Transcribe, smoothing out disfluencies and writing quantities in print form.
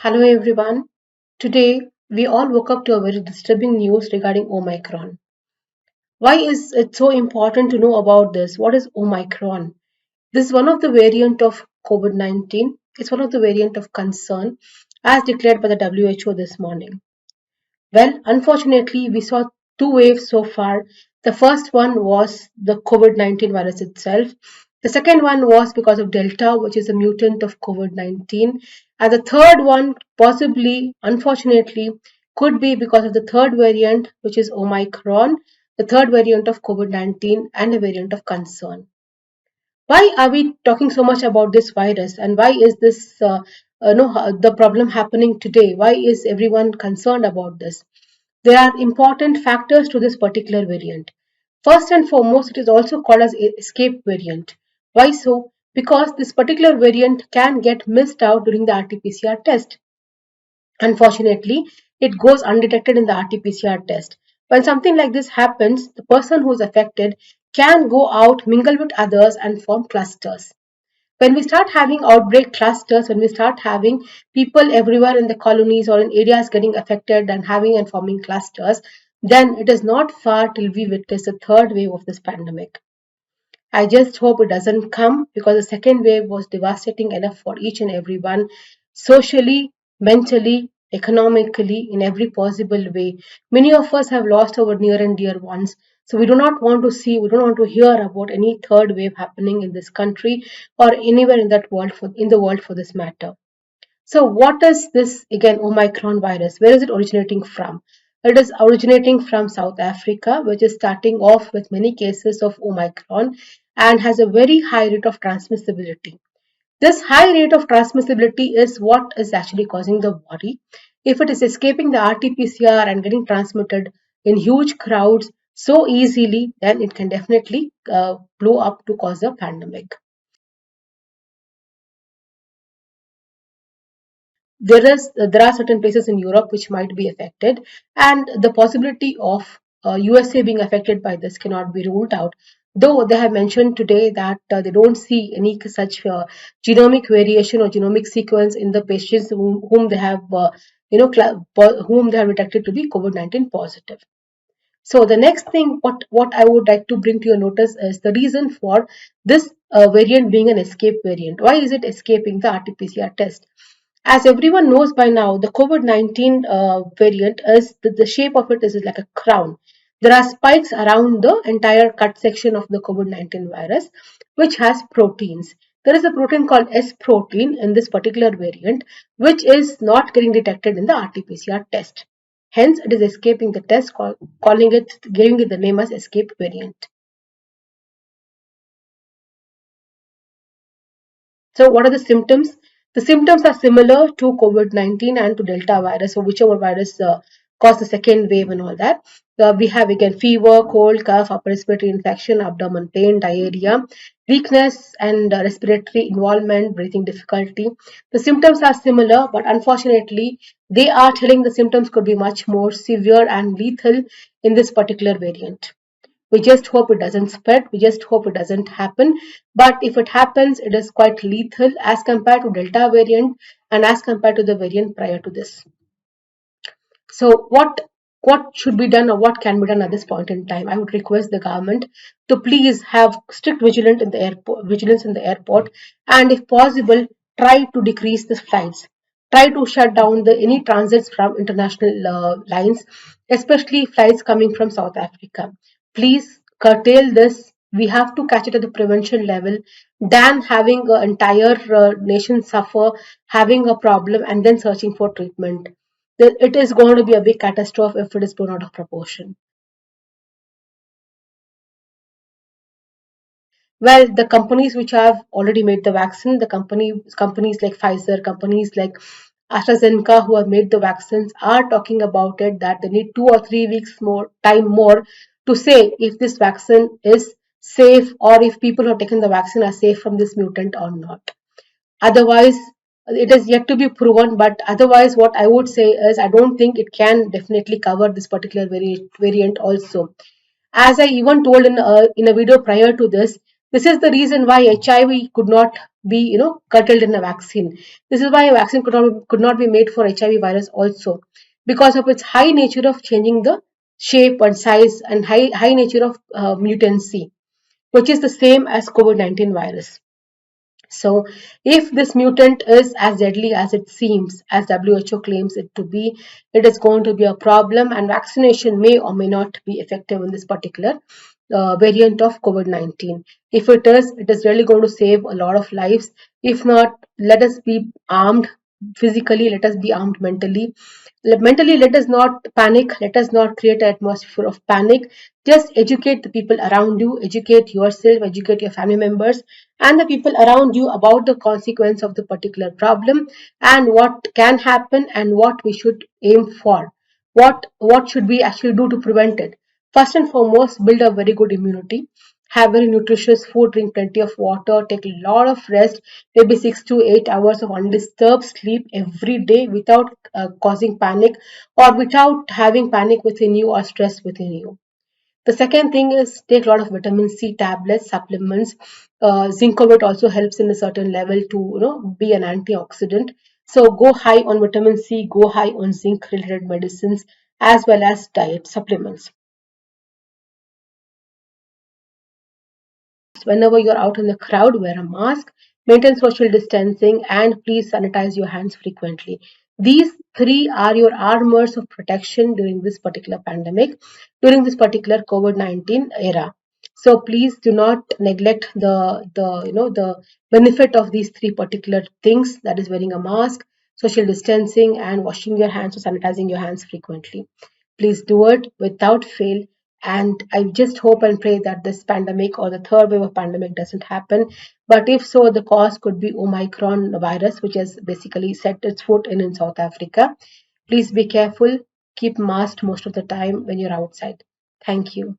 Hello everyone. Today we all woke up to a very disturbing news regarding Omicron. Why is it so important to know about this? What is Omicron? This is one of the variant of COVID-19. It's one of the variant of concern as declared by the WHO this morning. Well, unfortunately, we saw two waves so far. The first one was the COVID-19 virus itself. The second one was because of Delta, which is a mutant of COVID-19. And the third one, possibly, unfortunately, could be because of the third variant, which is Omicron, the third variant of COVID-19 and a variant of concern. Why are we talking so much about this virus, and why is this the problem happening today? Why is everyone concerned about this? There are important factors to this particular variant. First and foremost, it is also called as escape variant. Why so? Because this particular variant can get missed out during the RT-PCR test. Unfortunately, it goes undetected in the RT-PCR test. When something like this happens, the person who is affected can go out, mingle with others, and form clusters. When we start having outbreak clusters, when we start having people everywhere in the colonies or in areas getting affected and having and forming clusters, then it is not far till we witness a third wave of this pandemic. I just hope it doesn't come because the second wave was devastating enough for each and everyone, socially, mentally, economically, in every possible way. Many of us have lost our near and dear ones. So we do not want to see, we don't want to hear about any third wave happening in this country or anywhere in that world in the world for this matter. So, what is this again Omicron virus? Where is it originating from? It is originating from South Africa, which is starting off with many cases of Omicron and has a very high rate of transmissibility. This high rate of transmissibility is what is actually causing the worry. If it is escaping the RT-PCR and getting transmitted in huge crowds so easily, then it can definitely blow up to cause a pandemic. There are certain places in Europe which might be affected, and the possibility of USA being affected by this cannot be ruled out. Though they have mentioned today that they don't see any such genomic variation or genomic sequence in the patients whom they have, whom they have detected to be COVID-19 positive. So the next thing, what I would like to bring to your notice is the reason for this variant being an escape variant. Why is it escaping the RT-PCR test? As everyone knows by now, the COVID-19 variant is the shape of it is like a crown. There are spikes around the entire cut section of the COVID-19 virus, which has proteins. There is a protein called S protein in this particular variant, which is not getting detected in the RT-PCR test. Hence, it is escaping the test, calling it, giving it the name as escape variant. So, what are the symptoms? The symptoms are similar to COVID-19 and to Delta virus, or whichever virus caused the second wave and all that. We have again fever, cold, cough, upper respiratory infection, abdomen pain, diarrhea, weakness, and respiratory involvement, breathing difficulty. The symptoms are similar, but unfortunately, they are telling the symptoms could be much more severe and lethal in this particular variant. We just hope it doesn't spread. We just hope it doesn't happen. But if it happens, it is quite lethal as compared to Delta variant and as compared to the variant prior to this. So what should be done or what can be done at this point in time? I would request the government to please have strict vigilance in the airport, and if possible, try to decrease the flights. Try to shut down the any transits from international lines, especially flights coming from South Africa. Please curtail this. We have to catch it at the prevention level than having an entire nation suffer, having a problem, and then searching for treatment. It is going to be a big catastrophe if it is blown out of proportion. Well, the companies which have already made the vaccine, the companies like Pfizer, companies like AstraZeneca who have made the vaccines are talking about it that they need 2 or 3 weeks more to say if this vaccine is safe or if people who have taken the vaccine are safe from this mutant or not. Otherwise, it is yet to be proven, but otherwise, what I would say is I don't think it can definitely cover this particular variant also. As I even told in a video prior to this, This is the reason why HIV could not be, curtailed in a vaccine. This is why a vaccine could not be made for HIV virus also, because of its high nature of changing the shape and size, and high nature of mutancy, which is the same as COVID-19 virus. So, if this mutant is as deadly as it seems, as WHO claims it to be, it is going to be a problem, and vaccination may or may not be effective in this particular variant of COVID 19. If it is really going to save a lot of lives. If not, let us be armed physically, let us be armed mentally. Mentally, let us not panic, let us not create an atmosphere of panic. Just educate the people around you, educate yourself, educate your family members and the people around you about the consequence of the particular problem and what can happen and what we should aim for. What should we actually do to prevent it? First and foremost, build a very good immunity. Have very nutritious food, drink plenty of water, take a lot of rest, maybe 6 to 8 hours of undisturbed sleep every day without causing panic or without having panic within you or stress within you. The second thing is take a lot of vitamin C tablets, supplements. Zinc also helps in a certain level to be an antioxidant. So go high on vitamin C, go high on zinc related medicines as well as diet supplements. Whenever you're out in the crowd, wear a mask, maintain social distancing, and please sanitize your hands frequently. These three are your armors of protection during this particular pandemic, during this particular COVID-19 era. So please do not neglect the benefit of these three particular things, that is wearing a mask, social distancing, and washing your hands or sanitizing your hands frequently. Please do it without fail. And I just hope and pray that this pandemic or the third wave of pandemic doesn't happen. But if so, the cause could be Omicron virus, which has basically set its foot in South Africa. Please be careful. Keep masked most of the time when you're outside. Thank you.